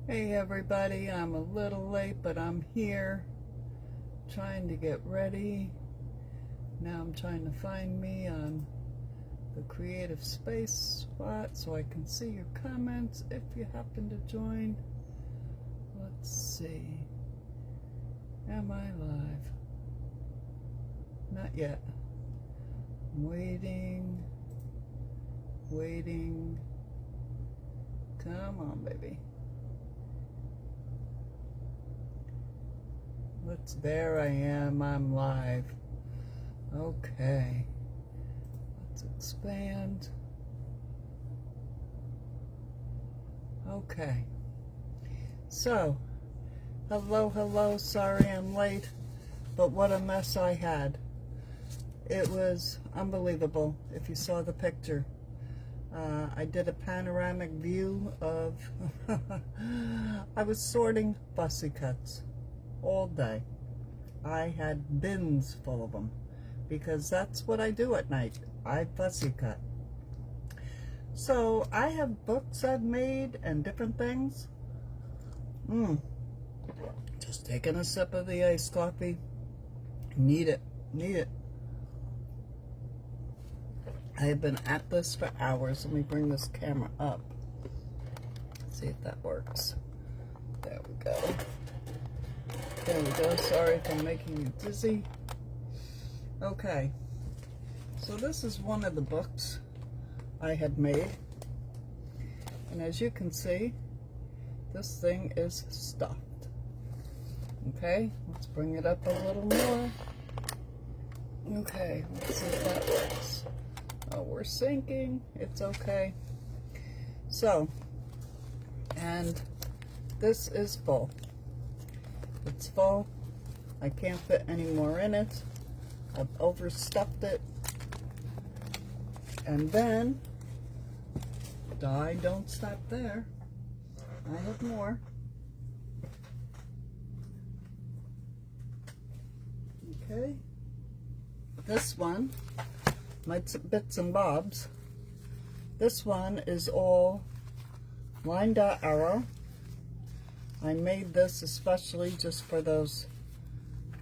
Hey everybody, I'm a little late, but I'm here trying to get ready. Now I'm trying to find me on the creative space spot so I can see your comments if you happen to join. Let's see. Am I live? Not yet. I'm waiting. Come on, baby. There I am, I'm live. Okay. Let's expand. Okay. So, hello, sorry I'm late, but what a mess I had. It was unbelievable if you saw the picture. I did a panoramic view of, I was sorting fussy cuts all day. I had bins full of them because that's what I do at night. I fussy cut. So I have books I've made and different things. Just taking a sip of the iced coffee. Need it. I have been at this for hours. Let me bring this camera up. See if that works. There we go. There we go. Sorry if I'm making you dizzy. Okay. So this is one of the books I had made. And as you can see, this thing is stuffed. Okay. Let's bring it up a little more. Okay. Let's see if that works. Oh, we're sinking. It's okay. So, and this is full. It's full. I can't fit any more in it. I've overstuffed it. And then, I don't stop there. I have more. Okay. This one, my bits and bobs. This one is all line dot arrow. I made this especially just for those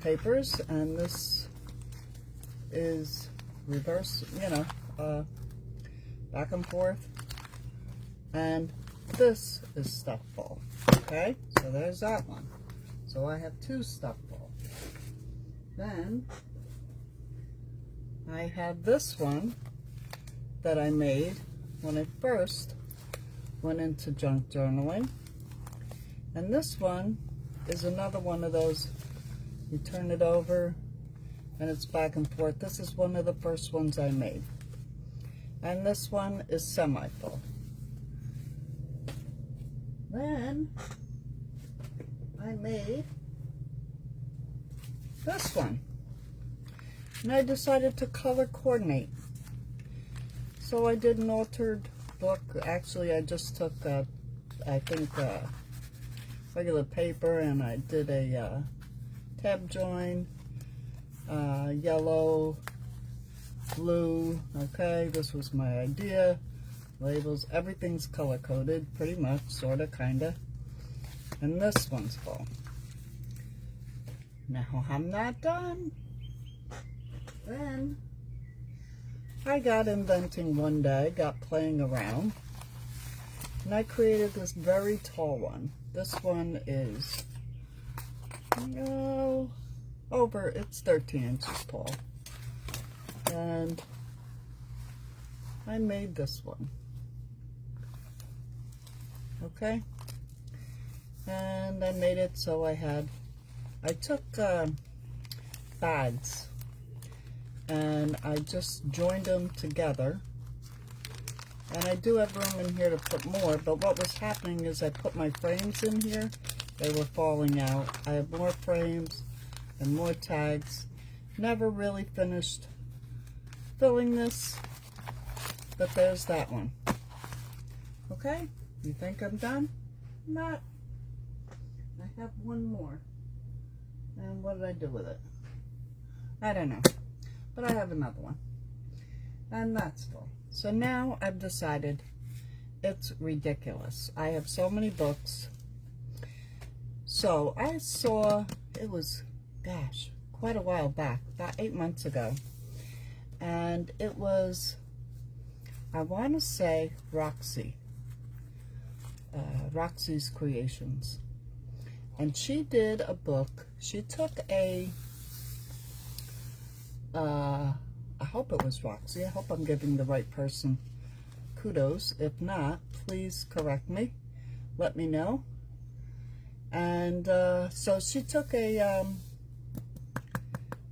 papers, and this is reverse, back and forth, and this is stuff full. Okay, so there's that one. So I have two stuff full. Then I have this one that I made when I first went into junk journaling. And this one is another one of those, you turn it over and it's back and forth. This is one of the first ones I made. And this one is semi-full. Then I made this one. And I decided to color coordinate. So I did an altered book. Actually, I just took, regular paper, and I did a tab join, yellow, blue. Okay, this was my idea. Labels, everything's color coded, pretty much, sorta, kinda. And this one's full. Now I'm not done. Then I got inventing one day, got playing around, and I created this very tall one. This one is, it's 13 inches tall. And I made this one. Okay? And I made it so I took bags and I just joined them together. And I do have room in here to put more, but what was happening is I put my frames in here. They were falling out. I have more frames and more tags. Never really finished filling this, but there's that one. Okay, you think I'm done? Not. I have one more. And what did I do with it? I don't know, but I have another one. And that's full. So now I've decided it's ridiculous. I have so many books So I saw, it was, gosh, quite a while back, about 8 months ago. And it was, I want to say Roxy. Roxy's Creations. And she did a book. She took a, I hope it was Roxy. I hope I'm giving the right person kudos. If not, please correct me. Let me know. And so she took a,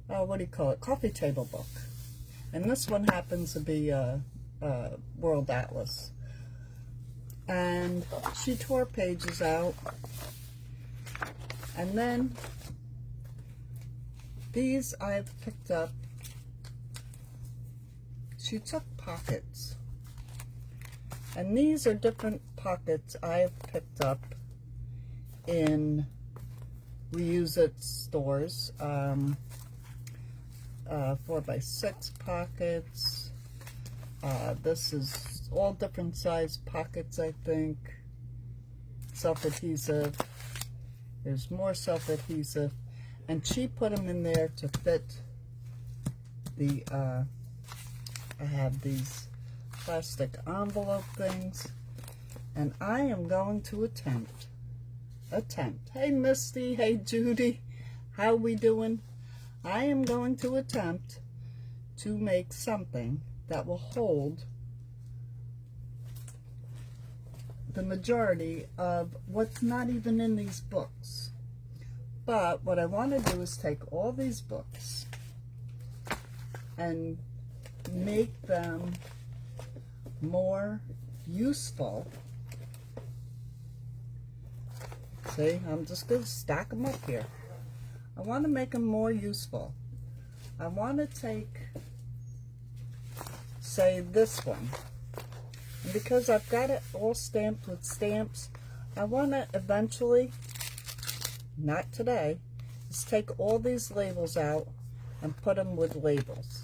what do you call it? Coffee table book. And this one happens to be a World Atlas. And she tore pages out. And then these I've picked up. She took pockets. And these are different pockets I've picked up in reuse it stores. 4x6 pockets. This is all different size pockets, I think. Self-adhesive. There's more self-adhesive. And she put them in there to fit the, I have these plastic envelope things. And I am going to attempt. Hey, Misty. Hey, Judy. How we doing? I am going to attempt to make something that will hold the majority of what's not even in these books. But what I want to do is take all these books and make them more useful. See, I'm just going to stack them up here. I want to make them more useful. I want to take, say, this one. And because I've got it all stamped with stamps, I want to eventually, not today, just take all these labels out and put them with labels.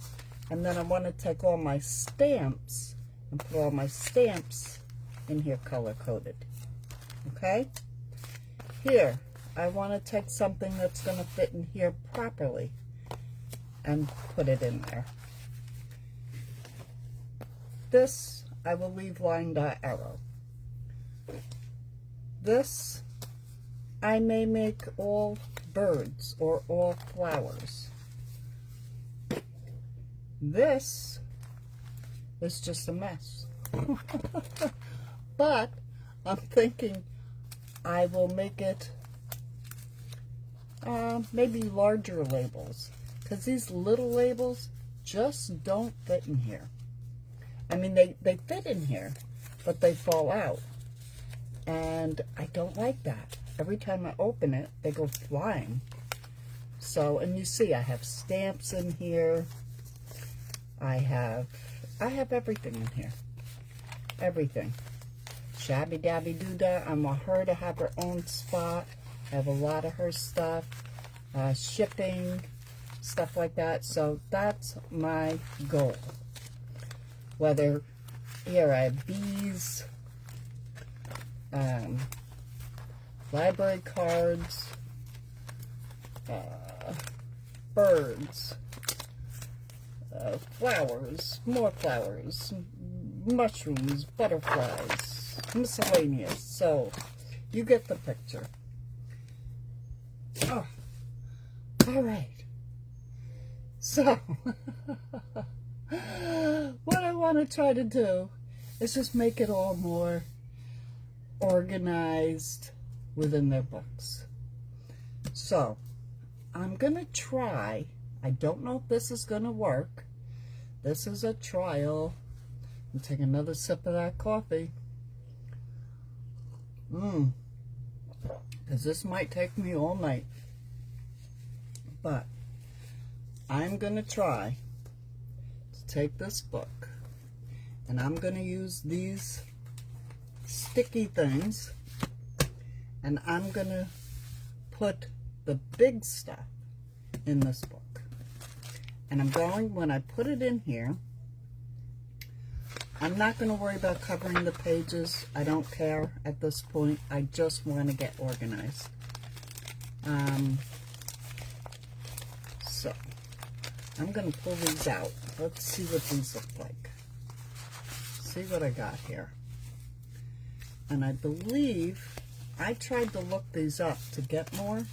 And then I want to take all my stamps and put all my stamps in here color-coded. Okay? Here, I want to take something that's going to fit in here properly and put it in there. This, I will leave line dot arrow. This, I may make all birds or all flowers. This is just a mess. But I'm thinking I will make it maybe larger labels, because these little labels just don't fit in here. I mean, they fit in here, but they fall out. And I don't like that. Every time I open it, they go flying. So, and you see, I have stamps in here. I have everything in here. Everything. Shabby dabby doo-dah. I want her to have her own spot. I have a lot of her stuff. Shipping, stuff like that. So that's my goal. Whether, here I have bees, library cards, birds, flowers, more flowers, mushrooms, butterflies, miscellaneous. So you get the picture. Oh, all right. So what I want to try to do is just make it all more organized within their books. So I'm going to try. I don't know if this is going to work. This is a trial. I'll take another sip of that coffee. Because this might take me all night. But I'm going to try to take this book, and I'm going to use these sticky things, and I'm going to put the big stuff in this book. And I'm going, when I put it in here, I'm not going to worry about covering the pages. I don't care at this point. I just want to get organized. So I'm going to pull these out. Let's see what these look like. See what I got here. And I believe I tried to look these up to get more.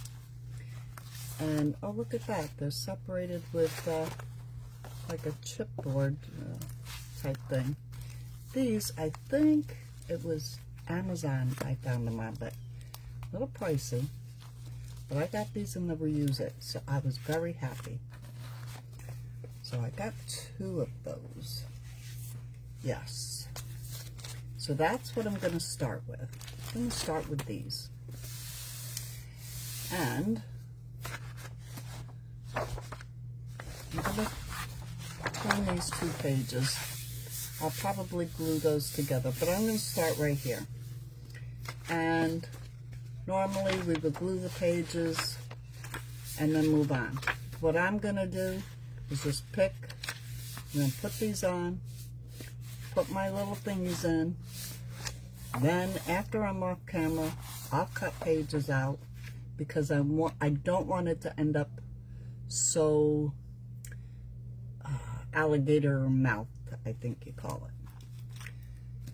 And oh, look at that. They're separated with like a chipboard type thing. These, I think it was Amazon I found them on, but a little pricey. But I got these in the reuse it, so I was very happy. So I got 2 of those. Yes. So that's what I'm going to start with. I'm going to start with these. And I'm going to turn these 2 pages. I'll probably glue those together, but I'm going to start right here. And normally we would glue the pages and then move on. What I'm going to do is just pick, I'm going to put these on, put my little thingies in, then after I'm off camera, I'll cut pages out because I don't want it to end up so alligator mouth, I think you call it.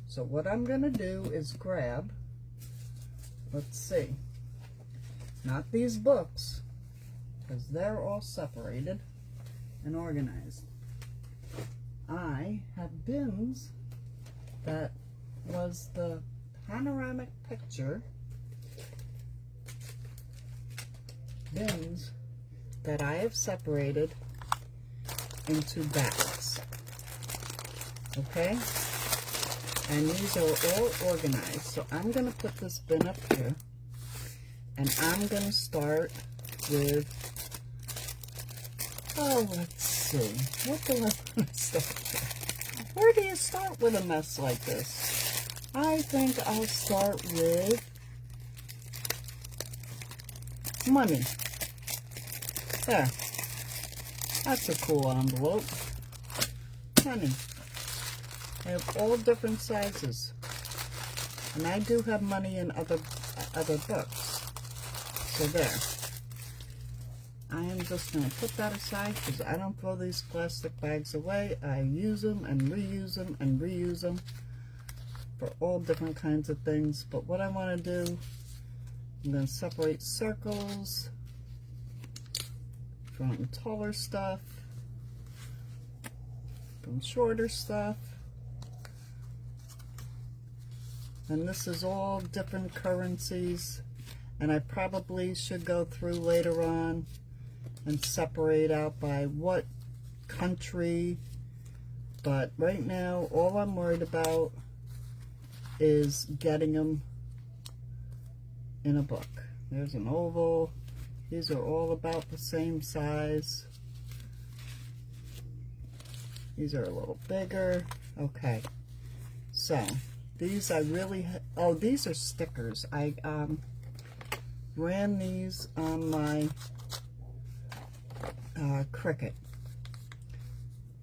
So what I'm going to do is grab, let's see, not these books, because they're all separated and organized. I have bins that was the panoramic picture bins that I have separated into bags. Okay? And these are all organized. So I'm going to put this bin up here. And I'm going to start with, oh, let's see. What do I want to start with? Where do you start with a mess like this? I think I'll start with money. There. That's a cool envelope. Money. I have all different sizes. And I do have money in other books. So there. I am just going to put that aside because I don't throw these plastic bags away. I use them and reuse them and reuse them for all different kinds of things. But what I want to do, I'm going to separate circles from taller stuff, from shorter stuff. And this is all different currencies. And I probably should go through later on and separate out by what country. But right now, all I'm worried about is getting them in a book. There's an oval. These are all about the same size. These are a little bigger. Okay. So, these I really, oh, these are stickers. I ran these on my Cricut.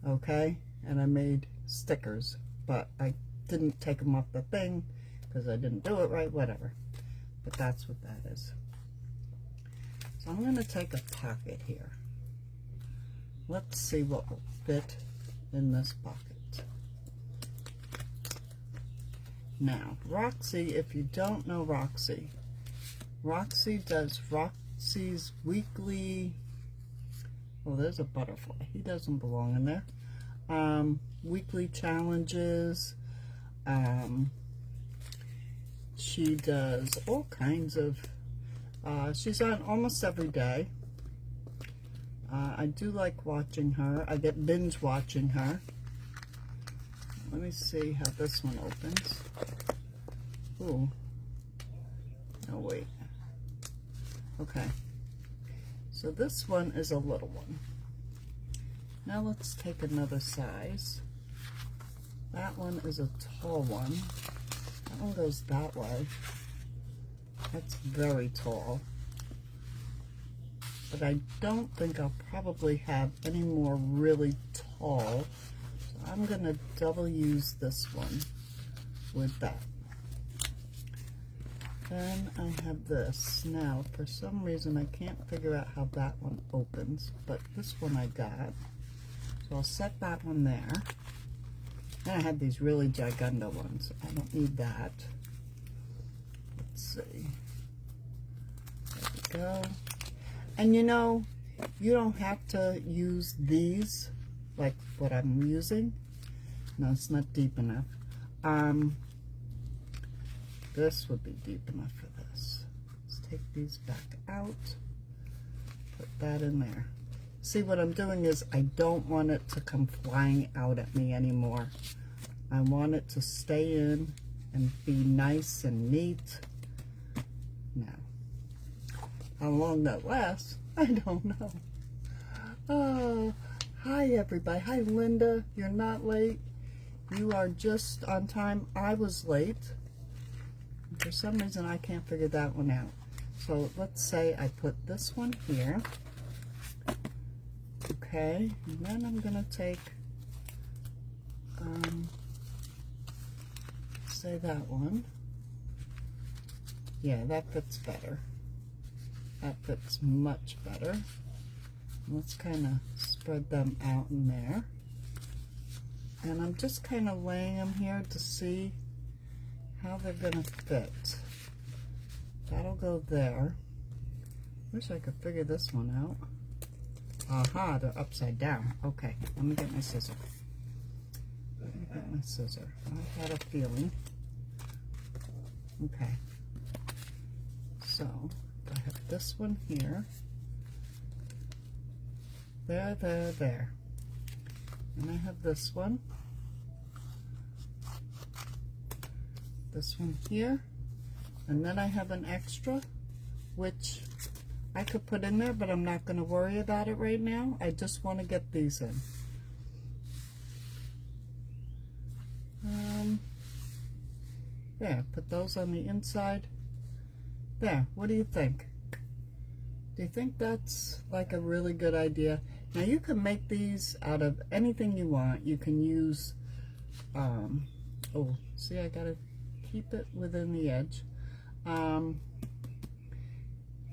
Okay. And I made stickers. But I didn't take them off the thing because I didn't do it right, whatever. But that's what that is. So I'm going to take a pocket here. Let's see what will fit in this pocket. Now, Roxy, if you don't know Roxy, Roxy does Roxy's weekly, oh, there's a butterfly. He doesn't belong in there. Weekly challenges. She does all kinds of, she's on almost every day. I do like watching her. I get binge watching her. Let me see how this one opens. Ooh. No, wait. Okay. So this one is a little one. Now let's take another size. That one is a tall one. That one goes that way. That's very tall. But I don't think I'll probably have any more really tall. So I'm going to double use this one with that. Then I have this. Now, for some reason, I can't figure out how that one opens, but this one I got. So I'll set that one there. Then I have these really gigunda ones. I don't need that. Let's see. There we go. And you know, you don't have to use these like what I'm using. No, it's not deep enough. This would be deep enough for this. Let's take these back out. Put that in there. See, what I'm doing is I don't want it to come flying out at me anymore. I want it to stay in and be nice and neat. Now, how long that lasts, I don't know. Oh, hi everybody. Hi Linda, you're not late. You are just on time. I was late. For some reason, I can't figure that one out. So let's say I put this one here. Okay, and then I'm gonna take, say that one. Yeah, that fits better. That fits much better. Let's kind of spread them out in there. And I'm just kind of laying them here to see how they're gonna fit. That'll go there. Wish I could figure this one out. Aha, they're upside down. Okay, let me get my scissor. Let me get my scissor. I had a feeling. Okay. So, I have this one here. There, there, there. And I have this one. This one here. And then I have an extra, which I could put in there, but I'm not going to worry about it right now. I just want to get these in. There, put those on the inside. There, what do you think? Do you think that's like a really good idea? Now you can make these out of anything you want. You can use, oh, see, I gotta keep it within the edge.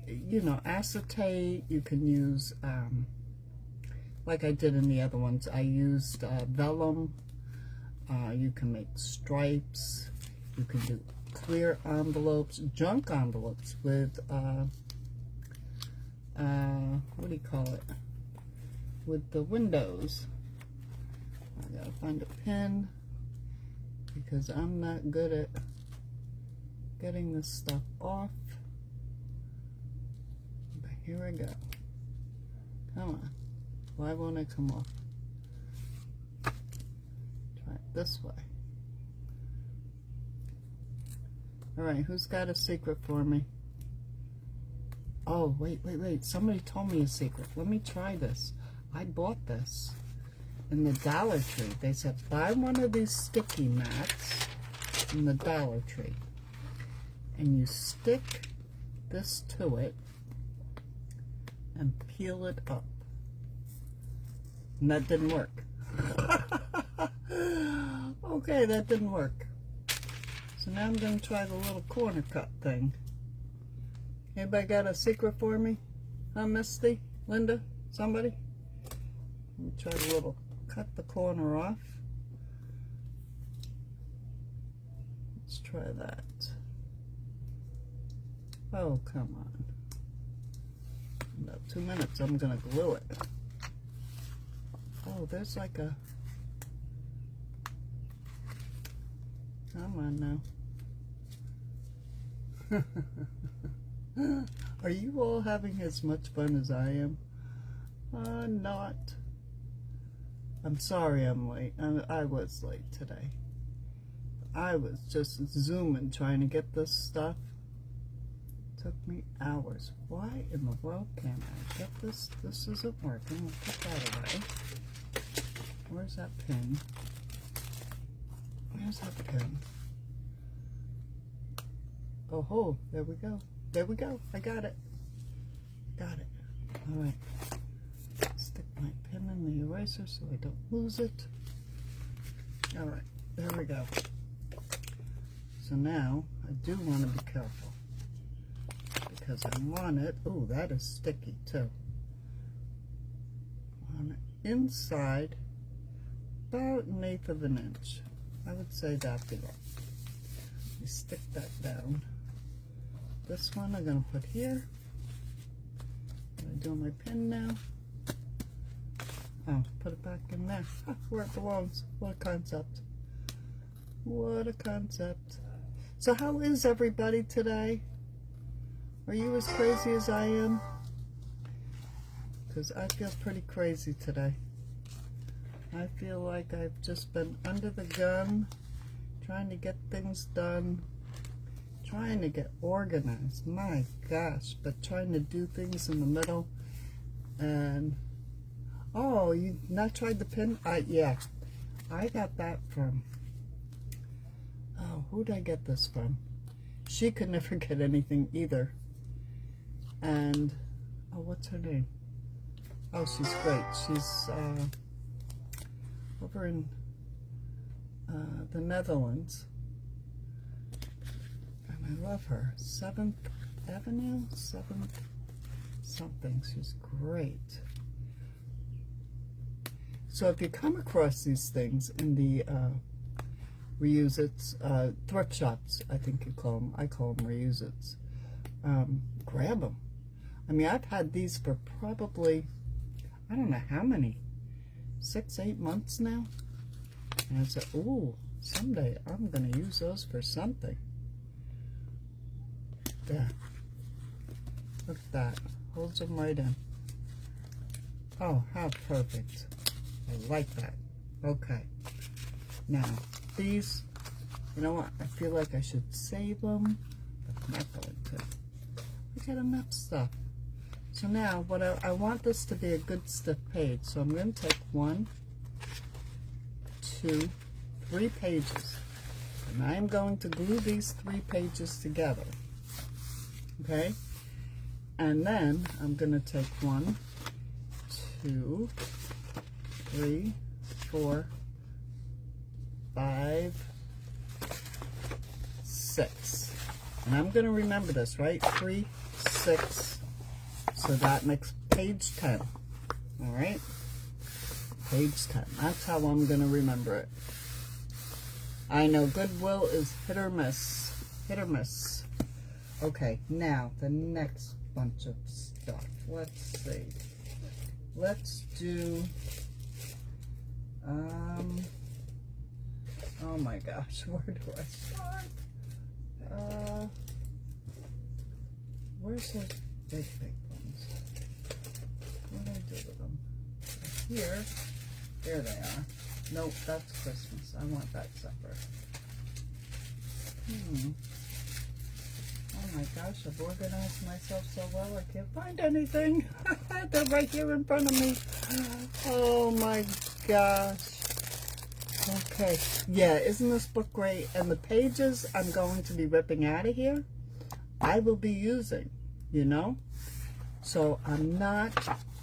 You know, acetate. You can use, like I did in the other ones, I used vellum. You can make stripes. You can do clear envelopes, junk envelopes with, what do you call it? With the windows. I gotta find a pin because I'm not good at getting this stuff off. But here I go. Come on. Why won't it come off? Try it this way. Alright, who's got a secret for me? Oh, wait. Somebody told me a secret. Let me try this. I bought this in the Dollar Tree. They said, buy one of these sticky mats in the Dollar Tree. And you stick this to it and peel it up. And that didn't work. Okay, that didn't work. So now I'm going to try the little corner cut thing. Anybody got a secret for me? Huh, Misty? Linda? Somebody? Let me try the little, cut the corner off. Let's try that. Oh, come on. In about 2 minutes, I'm going to glue it. Oh, there's like a... Come on now. Are you all having as much fun as I am? Not. I'm sorry I'm late. I was late today. I was just zooming trying to get this stuff. It took me hours. Why in the world can't I get this? This isn't working. I'll put that away. Where's that pin? Where's that pin? Oh ho, there we go. There we go. I got it. Got it. Alright. Stick my pin in the eraser so I don't lose it. Alright, there we go. So now, I do want to be careful. because I want it. Ooh, that is sticky too. On the inside, about 1/8 of an inch. I would say that'd be right. You stick that down. This one I'm going to put here. I'm doing my pin now. Oh, put it back in there. Ah, where it belongs. What a concept. What a concept. So how is everybody today? Are you as crazy as I am? Because I feel pretty crazy today. I feel like I've just been under the gun, trying to get things done, trying to get organized. My gosh, but trying to do things in the middle. And, oh, you not tried the pin? Yeah, I got that from, oh, who did I get this from? She could never get anything either. And, oh, what's her name? Oh, she's great. She's over in the Netherlands. And I love her. 7th Avenue? 7th something. She's great. So if you come across these things in the reuse-its, thrift shops, I think you call them. I call them reuse-its. Grab them. I mean, I've had these for probably, I don't know how many, 6, 8 months now. And I said, ooh, someday I'm going to use those for something. There. Look at that. Holds them right in. Oh, how perfect. I like that. Okay. Now, these, you know what? I feel like I should save them, but I'm not going to. I got enough stuff. So now, what I want this to be a good stiff page. So I'm going to take 1, 2, 3 pages. And I'm going to glue these 3 pages together. Okay? And then I'm going to take 1, 2, 3, 4, 5, 6. And I'm going to remember this, right? 3, 6. So that makes page 10. All right? Page 10. That's how I'm going to remember it. I know Goodwill is hit or miss. Hit or miss. Okay, now the next bunch of stuff. Let's see. Let's do, oh my gosh, where do I start? Where's the big ones? What do I do with them? Here. There they are. Nope, that's Christmas. I want that separate. Oh my gosh, I've organized myself so well I can't find anything. They're right here in front of me. Oh my gosh. Okay. Yeah, isn't this book great? And the pages I'm going to be ripping out of here, I will be using, you know? So I'm not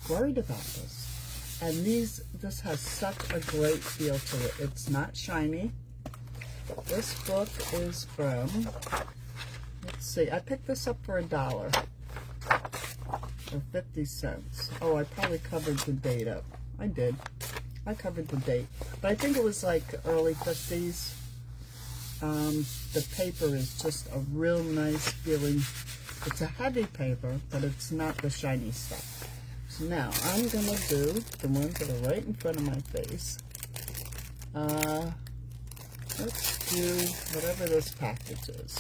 worried about this. And this has such a great feel to it. It's not shiny. This book is from, let's see, I picked this up for $1 or 50 cents. Oh, I probably covered the date up. I did. I covered the date. But I think it was like early 50s. The paper is just a real nice feeling. It's a heavy paper, but it's not the shiny stuff. So now I'm going to do the ones that are right in front of my face. Let's do whatever this package is.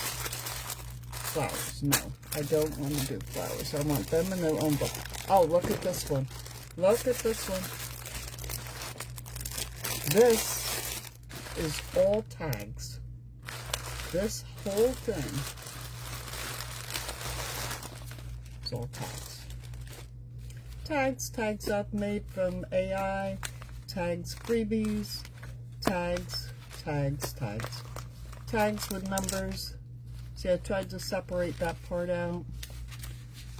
Flowers. No, I don't want to do flowers. I want them in their own book. Oh, look at this one. Look at this one. This is all tags. This whole thing is all tags. Tags I've made from AI, tags freebies, tags with numbers. See, I tried to separate that part out.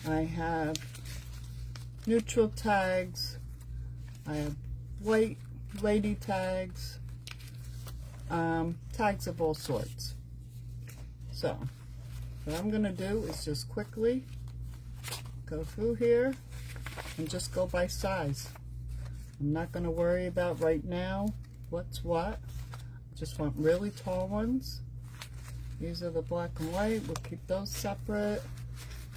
I have neutral tags. I have white lady tags. Tags of all sorts. So, what I'm going to do is just quickly go through here and just go by size. I'm not going to worry about right now what's what. Just want really tall ones. These are the black and white. We'll keep those separate.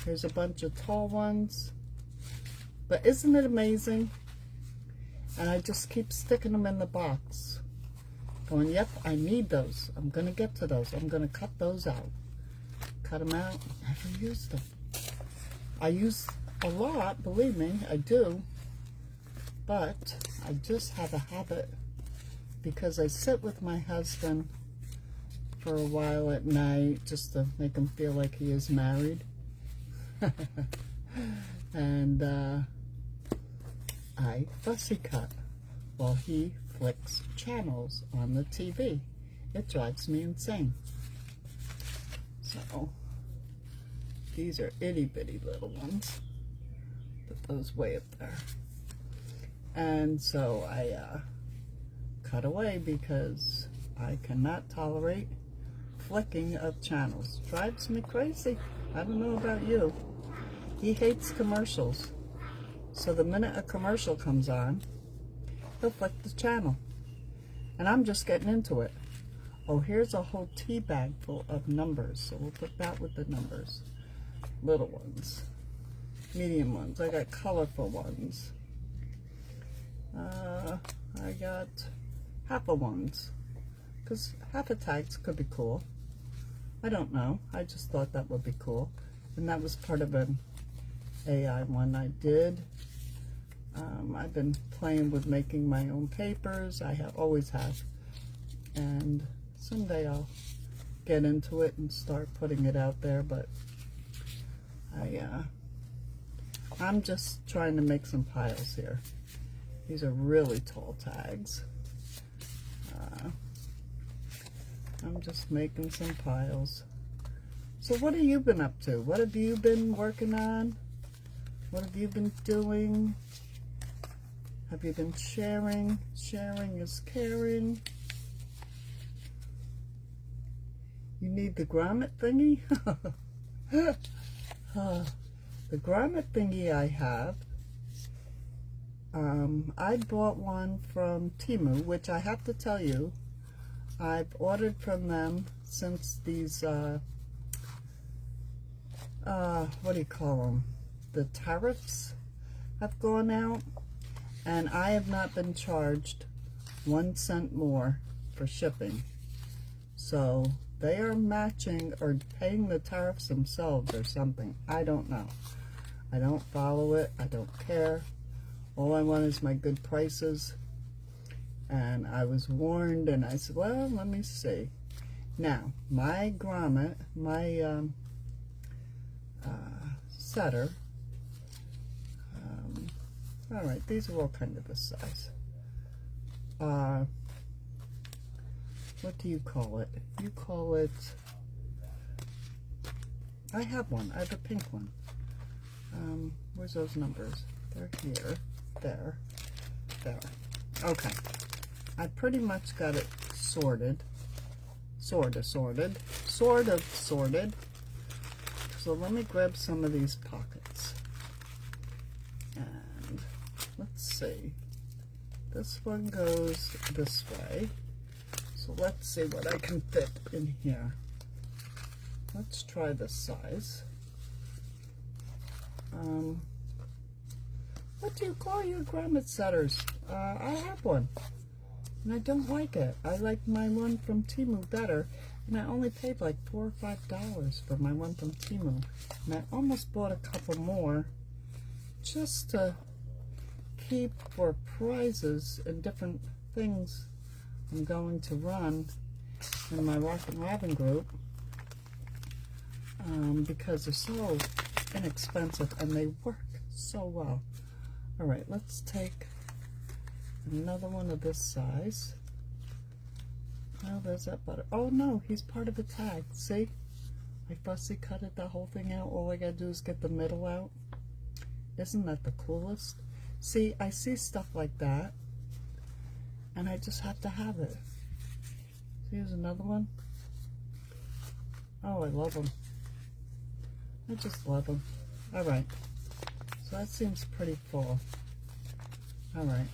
Here's a bunch of tall ones. But isn't it amazing? And I just keep sticking them in the box. Going, yep, I need those. I'm going to get to those. I'm going to cut those out. Cut them out. Never use them. I use a lot, believe me, I do. But I just have a habit because I sit with my husband for a while at night just to make him feel like he is married. And I fussy cut while he flicks channels on the TV. It drives me insane. So these are itty bitty little ones. Put those way up there. And so I cut away because I cannot tolerate flicking of channels. Drives me crazy. I don't know about you. He hates commercials. So the minute a commercial comes on, he'll flick the channel. And I'm just getting into it. Oh, here's a whole tea bag full of numbers. So we'll put that with the numbers. Little ones. Medium ones. I got colorful ones. I got half of ones. Because half of tags could be cool. I don't know. I just thought that would be cool. And that was part of an AI one I did. I've been playing with making my own papers. I always have. And someday I'll get into it and start putting it out there. But I'm just trying to make some piles here. These are really tall tags. I'm just making some piles. So what have you been up to? What have you been working on? What have you been doing? Have you been sharing? Sharing is caring. You need the grommet thingy? The grommet thingy I have. I bought one from Temu, which I have to tell you, I've ordered from them since these, what do you call them? The tariffs have gone out, and I have not been charged 1 cent more for shipping. So they are matching or paying the tariffs themselves or something. I don't know. I don't follow it. I don't care. All I want is my good prices. And I was warned, and I said, well, let me see. Now, my grommet, my setter, all right, these are all kind of this size. What do you call it? You call it, I have one. I have a pink one. Where's those numbers? They're here, there, there. Okay. I pretty much got it sorted. Sort of sorted. So let me grab some of these pockets. And let's see. This one goes this way. So let's see what I can fit in here. Let's try this size. What do you call your grommet setters? I have one. And I don't like it. I like my one from Temu better. And I only paid like $4 or $5 for my one from Temu. And I almost bought a couple more just to keep for prizes and different things I'm going to run in my Rockin' group. Because they're so inexpensive and they work so well. Alright, let's take another one of this size. Oh, there's that butter. Oh no, he's part of a tag. See? I fussy cut it, the whole thing out. All I gotta do is get the middle out. Isn't that the coolest? See, I see stuff like that, and I just have to have it. Here's another one. Oh, I love them. I just love them. Alright. So that seems pretty full. All right.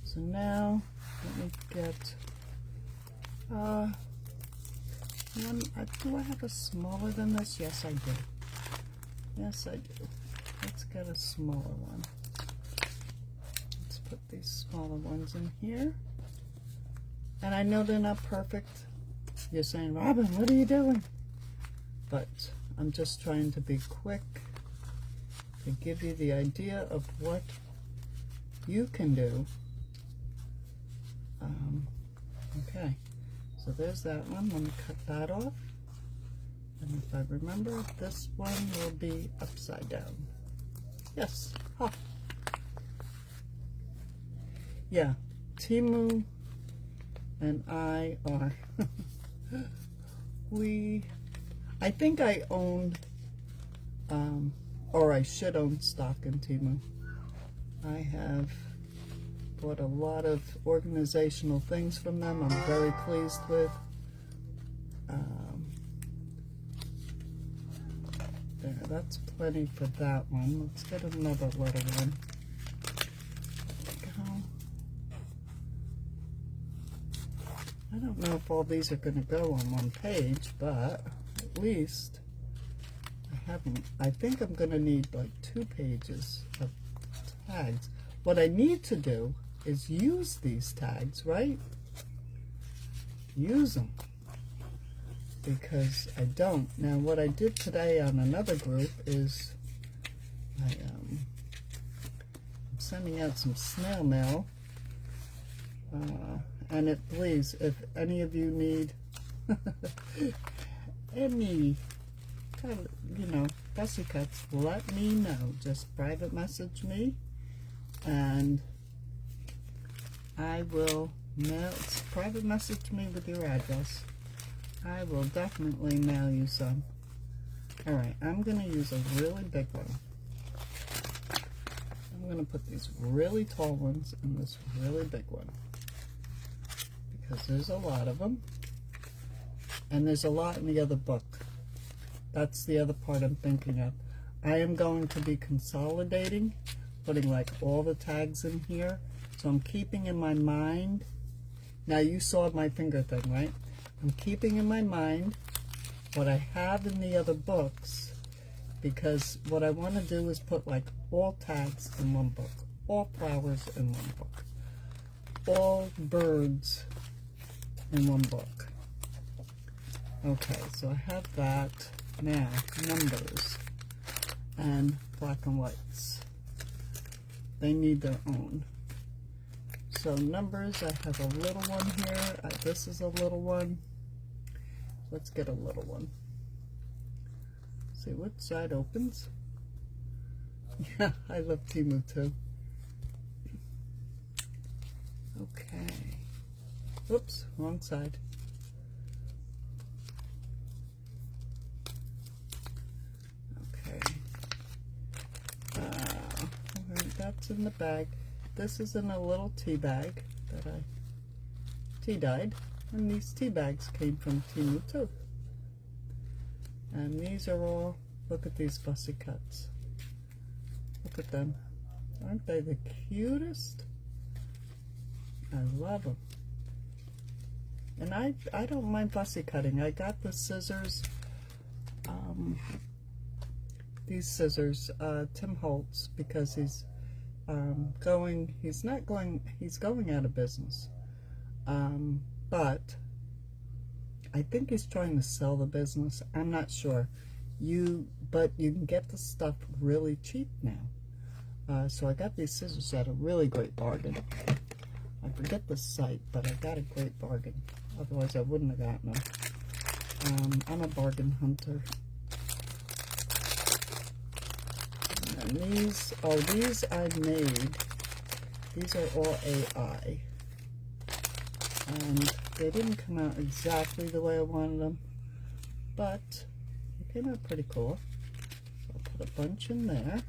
So now let me get one. Do I have a smaller than this? Yes, I do. Yes, I do. Let's get a smaller one. Let's put these smaller ones in here. And I know they're not perfect. You're saying, Robin, what are you doing? But I'm just trying to be quick to give you the idea of what you can do. Okay, so there's that one. Let me cut that off. And if I remember, this one will be upside down. Yes. Huh. Yeah, Timu and I are I think I owned or I should own stock in Timu. I have bought a lot of organizational things from them. I'm very pleased with. There, that's plenty for that one. Let's get another little one. I don't know if all these are going to go on one page, but at least I think I'm going to need like 2 pages of tags. What I need to do is use these tags, right? Use them. Because I don't. Now what I did today on another group is I'm sending out some snail mail. And please, if any of you need any kind of, fussy cuts, let me know. Just private message me, and I will mail. Private message me with your address. I will definitely mail you some. All right, I'm going to use a really big one. I'm going to put these really tall ones in this really big one, because there's a lot of them, and there's a lot in the other book. That's the other part I'm thinking of. I am going to be consolidating, putting like all the tags in here, so I'm keeping in my mind. Now you saw my finger thing, right? I'm keeping in my mind what I have in the other books, because what I want to do is put like all tags in one book, all flowers in one book, all birds in one book. Okay, so I have that. Now, numbers and black and whites. They need their own. So numbers, I have a little one here. This is a little one. Let's get a little one. See which side opens. Yeah, I love Timu too. Okay. Oops, wrong side. Okay. Alright, that's in the bag. This is in a little tea bag that I tea-dyed. And these tea bags came from Timu too. And these are all, look at these fussy cuts. Look at them. Aren't they the cutest? I love them. And I don't mind fussy cutting. I got the scissors, these scissors, Tim Holtz, because he's going out of business. But I think he's trying to sell the business. I'm not sure. But you can get the stuff really cheap now. So I got these scissors at a really great bargain. I forget the site, but I got a great bargain. Otherwise, I wouldn't have gotten them. I'm a bargain hunter. And these I made. These are all AI. And they didn't come out exactly the way I wanted them, but they came out pretty cool. So I'll put a bunch in there.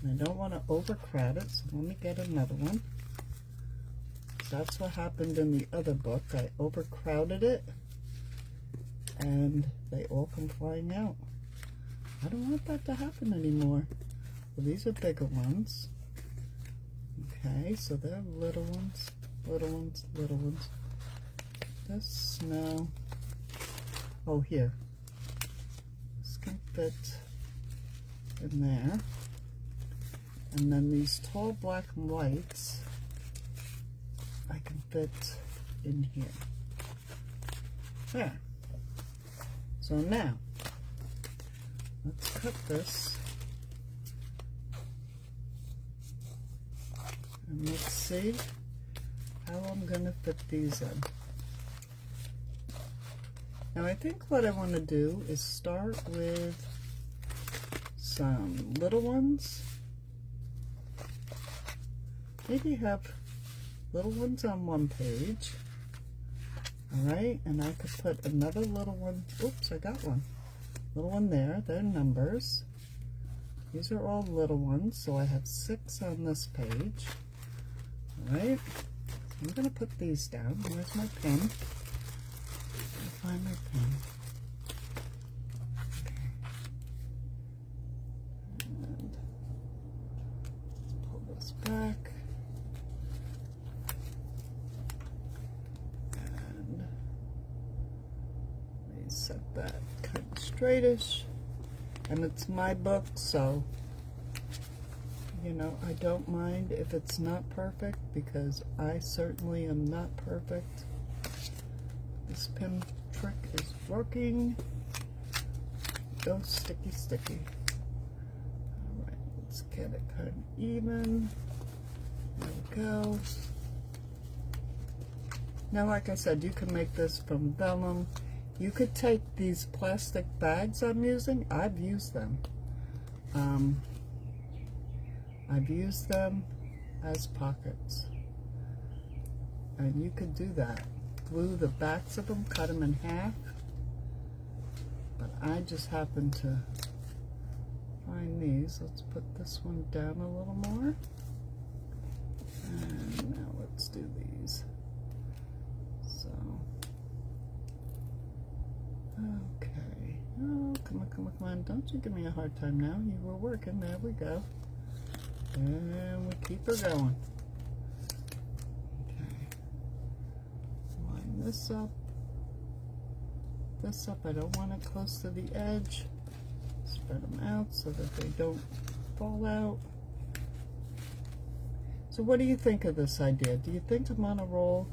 And I don't want to overcrowd it, so let me get another one. That's what happened in the other book. I overcrowded it, and they all come flying out. I don't want that to happen anymore. Well, these are bigger ones. Okay, so they're little ones, little ones, little ones. This, no. Oh, here. This can fit in there. And then these tall black and whites, I can fit in here. There. So now, let's cut this. And let's see how I'm going to fit these in. Now I think what I want to do is start with some little ones. Maybe have little ones on one page. Alright, and I could put another little one. Oops, I got one. Little one there. They're numbers. These are all little ones, so I have 6 on this page. Alright, I'm going to put these down. Where's my pen? Find my pen. Okay. And let's pull this back. And let me set that kind of straightish. And it's my book, so you know, I don't mind if it's not perfect, because I certainly am not perfect. This pin trick is working. Go sticky, sticky. Alright, let's get it kind of even. There we go. Now, like I said, you can make this from vellum. You could take these plastic bags I'm using. I've used them. I've used them as pockets. And you could do that. Glue the backs of them, cut them in half. But I just happen to find these. Let's put this one down a little more. And now let's do these. So, okay. Oh, come on, come on, come on. Don't you give me a hard time now. You were working. There we go. And we keep her going. Okay. Line this up. This up. I don't want it close to the edge. Spread them out so that they don't fall out. So what do you think of this idea? Do you think I'm on a roll?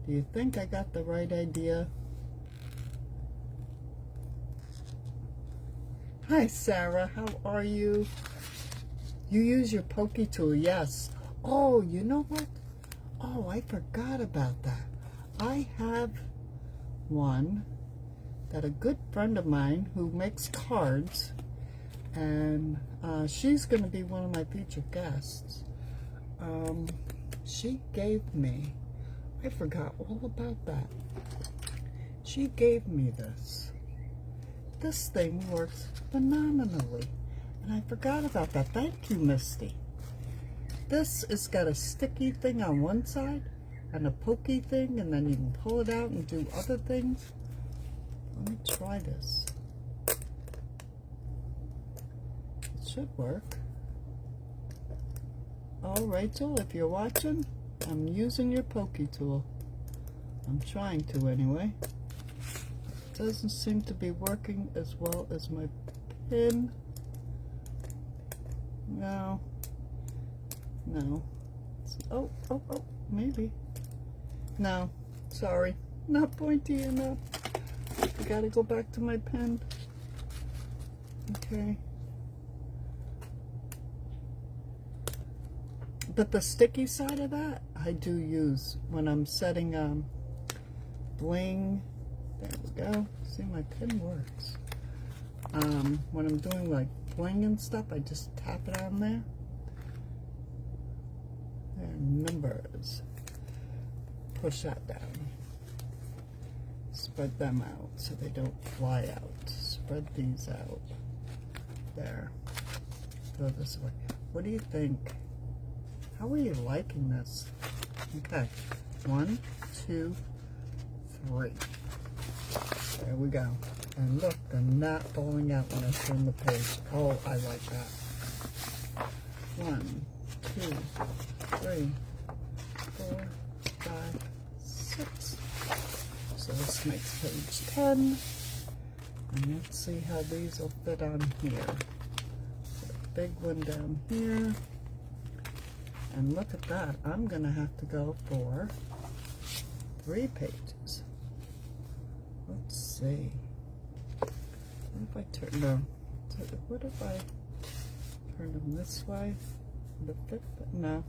Do you think I got the right idea? Hi, Sarah. How are you? You use your pokey tool, yes. Oh, you know what? Oh, I forgot about that. I have one that a good friend of mine who makes cards, and she's going to be one of my featured guests. She gave me, I forgot all about that. She gave me this. This thing works phenomenally. And I forgot about that. Thank you, Misty. This has got a sticky thing on one side and a pokey thing, and then you can pull it out and do other things. Let me try this. It should work. Oh, Rachel, if you're watching, I'm using your pokey tool. I'm trying to anyway. It doesn't seem to be working as well as my pin. No. No. Oh, oh, oh, maybe. No, sorry. Not pointy enough. I gotta go back to my pen. Okay. But the sticky side of that, I do use when I'm setting bling. There we go. See, my pen works. When I'm doing like bling and stuff, I just tap it on there. There are numbers. Push that down. Spread them out so they don't fly out. Spread these out. There. Throw this away. What do you think? How are you liking this? Okay. 1, 2, 3. There we go. And look, they're not falling out when I turn the page. Oh, I like that. 1, 2, 3, 4, 5, 6. So this makes page 10. And let's see how these will fit on here. Put a big one down here. And look at that. I'm going to have to go for 3 pages. Let's see. What if I turn them? What if I turn them this way? The fifth? No.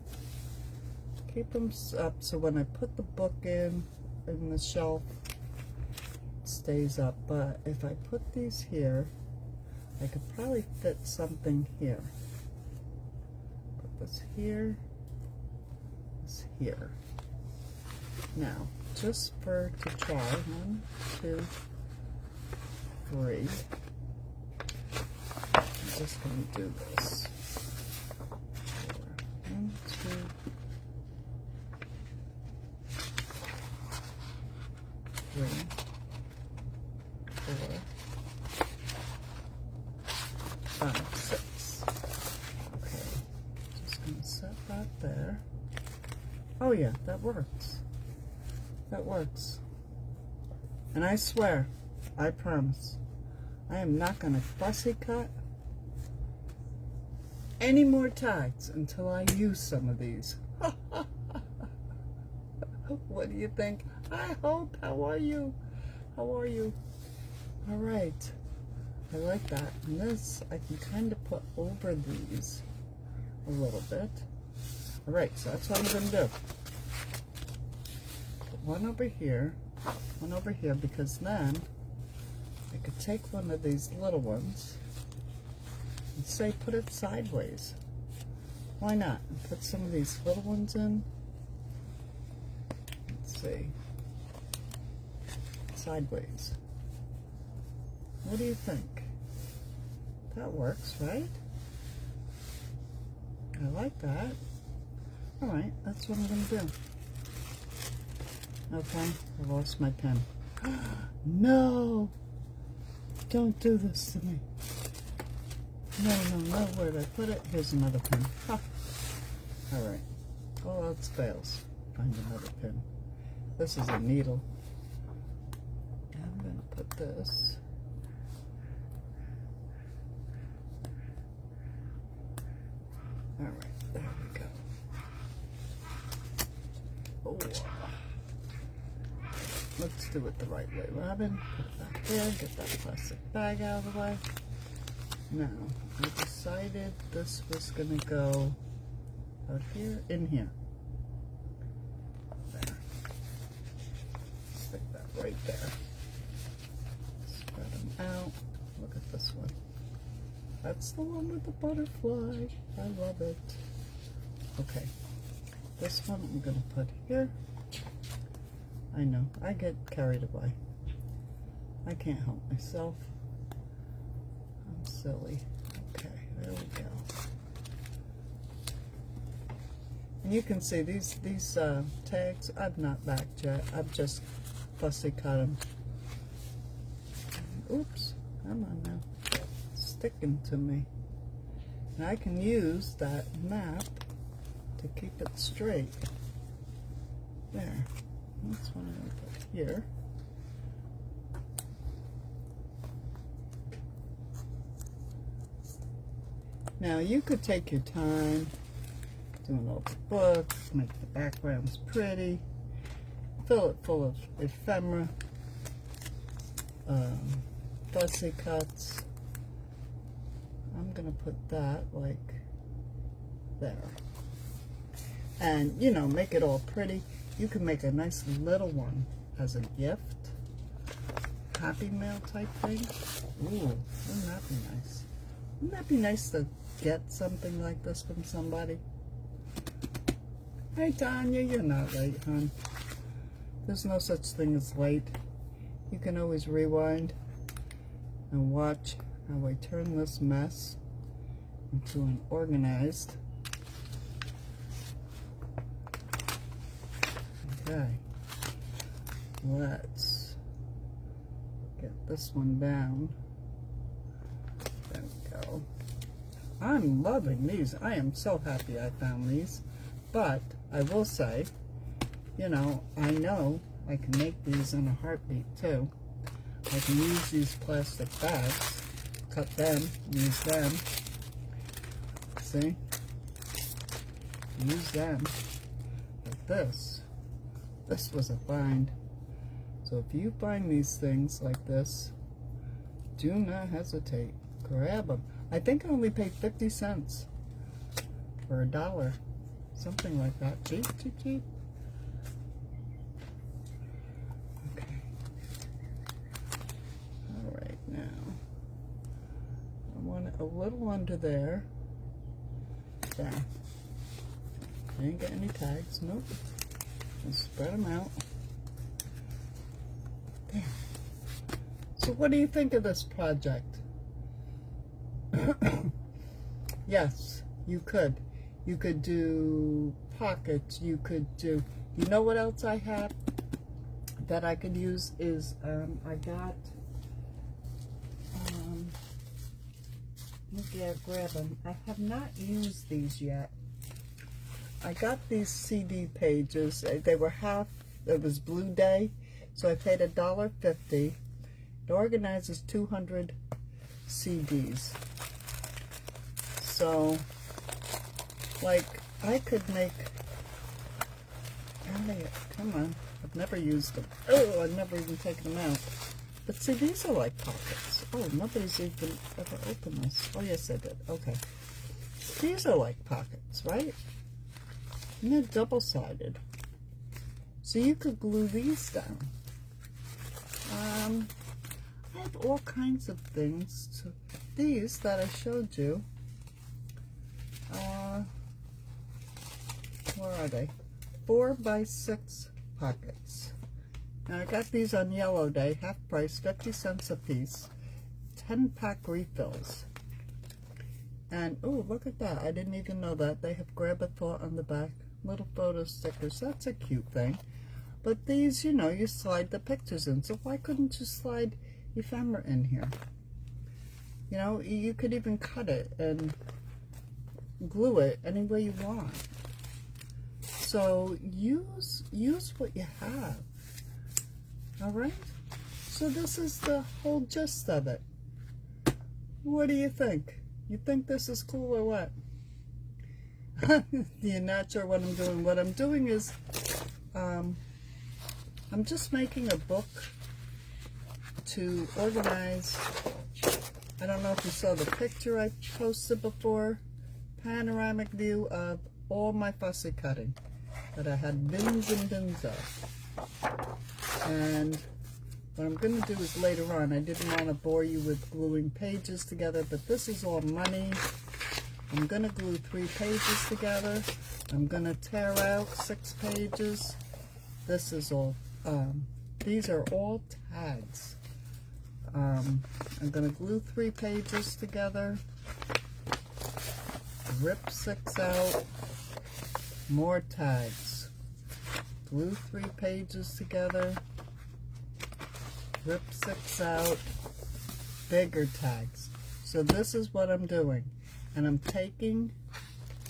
Keep them up so when I put the book in the shelf, it stays up. But if I put these here, I could probably fit something here. Put this here. This here. Now, just to try, 1, 2, 3. I'm just going to do this. 1, 2, 3, 4, 5, 6. Okay, just going to set that there. Oh yeah, that works. That works. And I swear, I promise, I am not going to fussy cut any more ties until I use some of these. What do you think? I hope. How are you? How are you? All right. I like that. And this, I can kind of put over these a little bit. All right, so that's what I'm going to do. Put one over here, because then I could take one of these little ones and say put it sideways. Why not? Put some of these little ones in. Let's see. Sideways. What do you think? That works, right? I like that. All right, that's what I'm going to do. Okay, I lost my pen. No! Don't do this to me. No, where'd I put it? Here's another pen. Ha! All right, all else fails. Find another pen. This is a needle. I'm going to put this. All right, there we go. Oh, let's do it the right way, Robin. Put it back there, get that plastic bag out of the way. Now, I decided this was going to go out here, in here. There. Stick that right there. Spread them out. Look at this one. That's the one with the butterfly. I love it. Okay. This one I'm going to put here. I know, I get carried away. I can't help myself. I'm silly. Okay, there we go. And you can see these tags, I've not backed yet. I've just fussy cut them. Oops, come on now. It's sticking to me. And I can use that map to keep it straight. There. That's what I'm going to put here. Now you could take your time doing all the books, make the backgrounds pretty, fill it full of ephemera, fussy cuts. I'm going to put that like there. And, you know, make it all pretty. You can make a nice little one as a gift. Happy Mail type thing. Ooh, wouldn't that be nice? Wouldn't that be nice to get something like this from somebody? Hey, Tanya, you're not late, hon. There's no such thing as late. You can always rewind and watch how I turn this mess into an organized. Okay, let's Get this one down. There we go. I'm loving these. I am so happy I found these. But I will say, you know I can make these in a heartbeat too. I can use these plastic bags, cut them, use them. See? Use them. But this was a find. So if you find these things like this, do not hesitate. Grab them. I think I only paid 50 cents for $1. Something like that. Cheap, cheap, cheap. Okay. Alright, now. I want it a little under there. There. I didn't get any tags. Nope. Just spread them out. There. So what do you think of this project? Yes, you could. You could do pockets. You could do... You know what else I have that I could use is... I got... Maybe I'll grab them. I have not used these yet. I got these CD pages. They were half... It was Blue Day. So I paid $1.50. It organizes 200 CDs. So, like, I could make... Come on. I've never used them. Oh, I've never even taken them out. But see, these are like pockets. Oh, nobody's even ever opened this. Oh, yes, I did. Okay. These are like pockets, right? And they're double-sided. So you could glue these down. I have all kinds of things. These that I showed you. Where are they? 4x6 pockets. Now I got these on Yellow Day, half price, 50 cents a piece. 10-pack refills. And, oh, look at that. I didn't even know that. They have grab a thought on the back. Little photo stickers. That's a cute thing. But these, you know, you slide the pictures in. So why couldn't you slide ephemera in here? You know, you could even cut it and glue it any way you want. So use what you have. All right? So this is the whole gist of it. What do you think? You think this is cool or what? You're not sure what I'm doing. What I'm doing is I'm just making a book to organize. I don't know if you saw the picture I posted before. Panoramic view of all my fussy cutting that I had bins and bins of. And what I'm going to do is later on, I didn't want to bore you with gluing pages together, but this is all money. I'm going to glue 3 pages together. I'm going to tear out 6 pages. This is all, these are all tags. I'm going to glue 3 pages together. Rip 6 out. More tags. Glue 3 pages together. Rip 6 out. Bigger tags. So this is what I'm doing. And I'm taking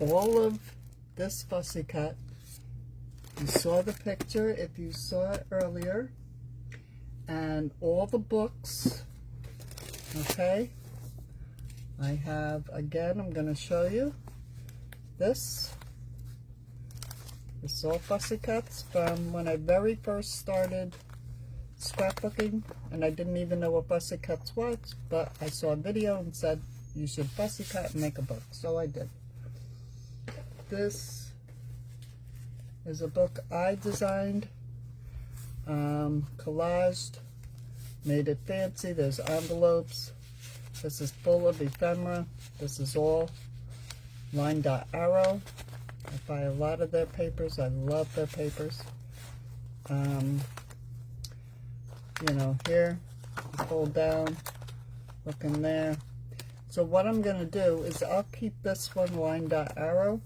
all of this fussy cut. You saw the picture if you saw it earlier. And all the books. Okay. I have, again, I'm going to show you this. This is all fussy cuts from when I very first started scrapbooking. And I didn't even know what fussy cuts was. But I saw a video and said, you should fussy cut and make a book. So I did. This is a book I designed, collaged, made it fancy. There's envelopes. This is full of ephemera. This is all line dot arrow. I buy a lot of their papers. I love their papers. You know, here, you fold down, look in there. So what I'm going to do is I'll keep this one line dot arrow,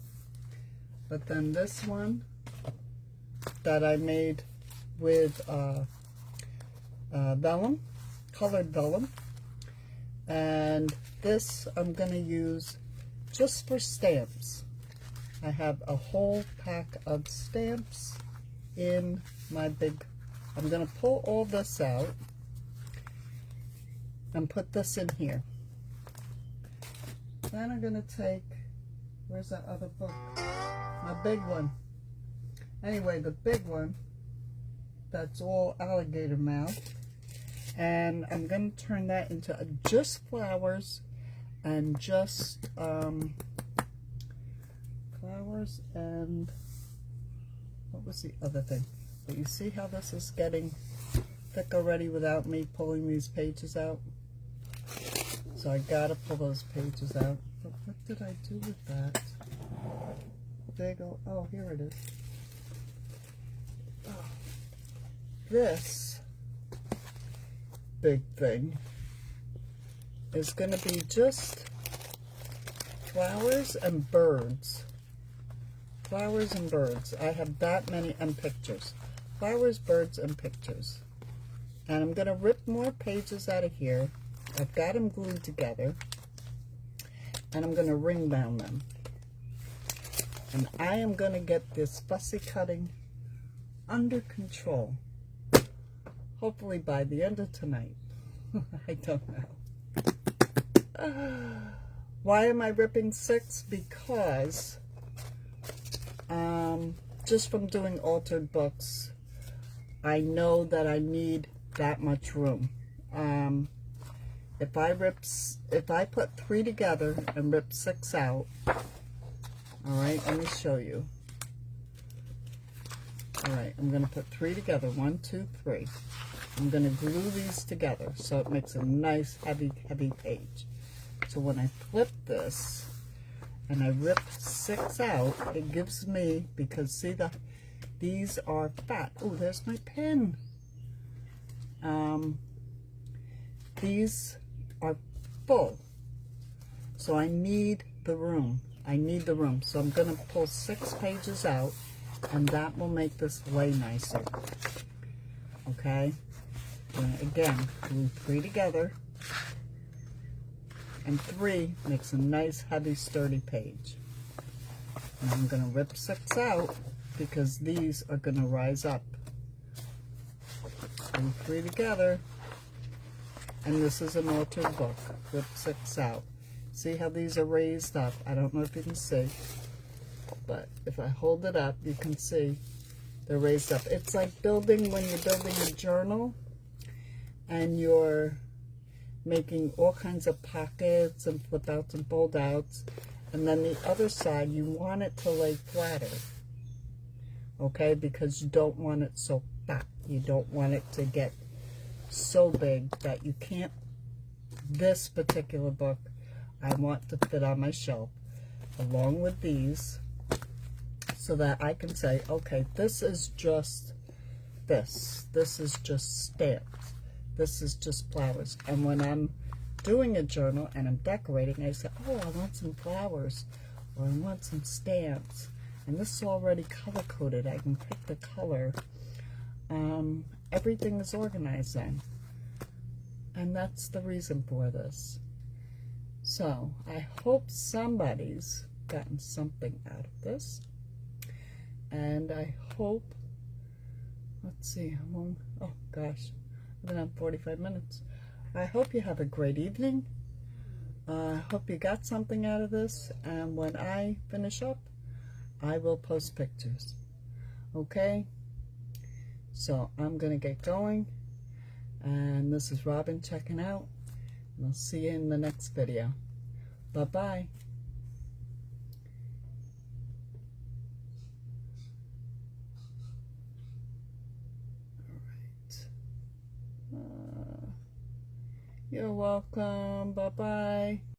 but then this one that I made with vellum, colored vellum. And this I'm going to use just for stamps. I have a whole pack of stamps in my big, I'm going to pull all this out and put this in here. Then I'm going to take, where's that other book? My big one. Anyway, the big one, that's all alligator mouth. And I'm going to turn that into just flowers and just flowers and what was the other thing? But you see how this is getting thick already without me pulling these pages out? So I gotta pull those pages out. But what did I do with that? Big old, oh, here it is. Oh, this big thing is going to be just flowers and birds. Flowers and birds. I have that many, and pictures. Flowers, birds, and pictures. And I'm going to rip more pages out of here. I've got them glued together. And I'm going to ring bound them. And I am going to get this fussy cutting under control. Hopefully by the end of tonight. I don't know. Why am I ripping 6? Because just from doing altered books, I know that I need that much room. If I put 3 together and rip 6 out, all right, let me show you. All right, I'm going to put 3 together. 1, 2, 3. I'm going to glue these together so it makes a nice heavy page. So when I flip this and I rip 6 out, it gives me, because see these are fat. Oh, there's my pen. These are full. So I need the room. I need the room. So I'm going to pull 6 pages out, and that will make this lay nicer. Okay? And again, glue 3 together, and 3 makes a nice, heavy, sturdy page. And I'm going to rip 6 out because these are going to rise up. Glue 3 together, and this is an altered book. Rip 6 out. See how these are raised up? I don't know if you can see, but if I hold it up, you can see they're raised up. It's like building, when you're building a journal and you're making all kinds of pockets and flip outs and fold outs, and then the other side you want it to lay flatter, okay, because you don't want it so fat. You don't want it to get so big that you can't. This particular book I want to fit on my shelf along with these, so that I can say, okay, this is just this is just stamps, this is just flowers. And when I'm doing a journal and I'm decorating, I say, oh, I want some flowers, or I want some stamps, and this is already color coded. I can pick the color. Everything is organized then, and that's the reason for this. So I hope somebody's gotten something out of this, and I hope, let's see, oh gosh, I've been on 45 minutes. I hope you have a great evening. I hope you got something out of this, and when I finish up, I will post pictures. Okay? So I'm going to get going, and this is Robin checking out, and I'll see you in the next video. Bye-bye. All right. You're welcome. Bye-bye.